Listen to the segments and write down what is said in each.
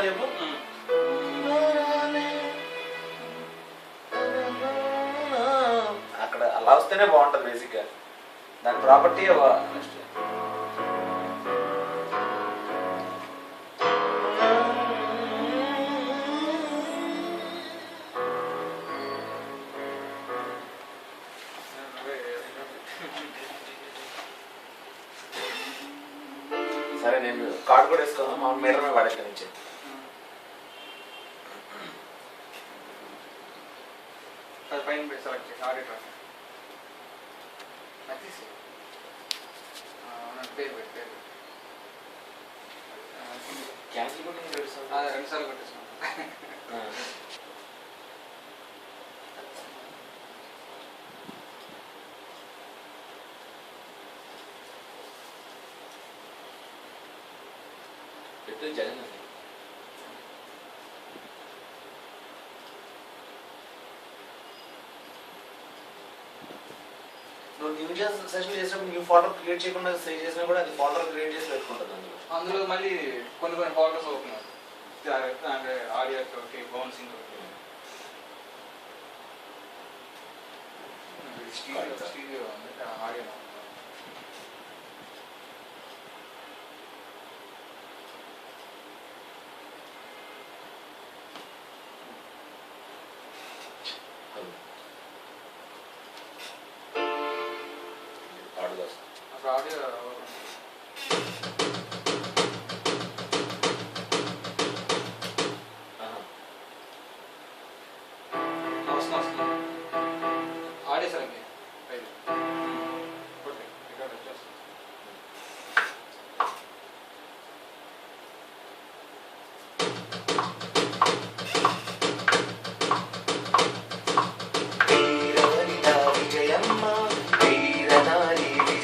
పాడాలి చెప్పు. అక్కడ అలా వస్తేనే బాగుంటుంది బేసిక్గా. దాని ప్రాపర్టీ నెక్స్ట్ సరే నేను కార్డు కూడా వేసుకున్నాను మా మీటర్ మీద పడేక్క నుంచి. పైన సెలెక్ట్ చేసి ఆడిటర్ పేరు పెట్టి పేరు క్యాన్సిల్ కూడా 2 సార్లు కొట్టేసాను. పెట్టు జగన్ నువ్వు న్యూ సెషన్ చేసినప్పుడు న్యూ ఫోల్డర్ క్రియేట్ చేయకుండా సేవ్ చేసినా కూడా అది ఫోల్డర్ క్రియేట్ చేసి పెట్టుకుంటుంది అందులో. అందులో మళ్ళీ కొన్ని ఫోల్డర్స్ ఓపెన్ అంటే ఆడియోకి ఒకటి బౌన్సింగ్ ఒకటి stereo audio audio audio sir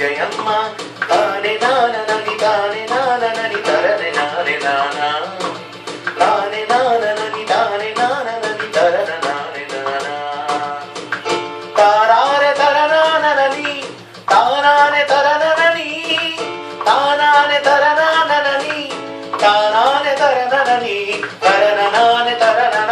Vijayamma తానే నానని తానే నానని తరనే నానే నానా తానే నానని తానే నానని తరన నానే నానా తారారే తరనానని తానానే తరనని తానానే తరనానని తానానే తరనని తరననానే తరన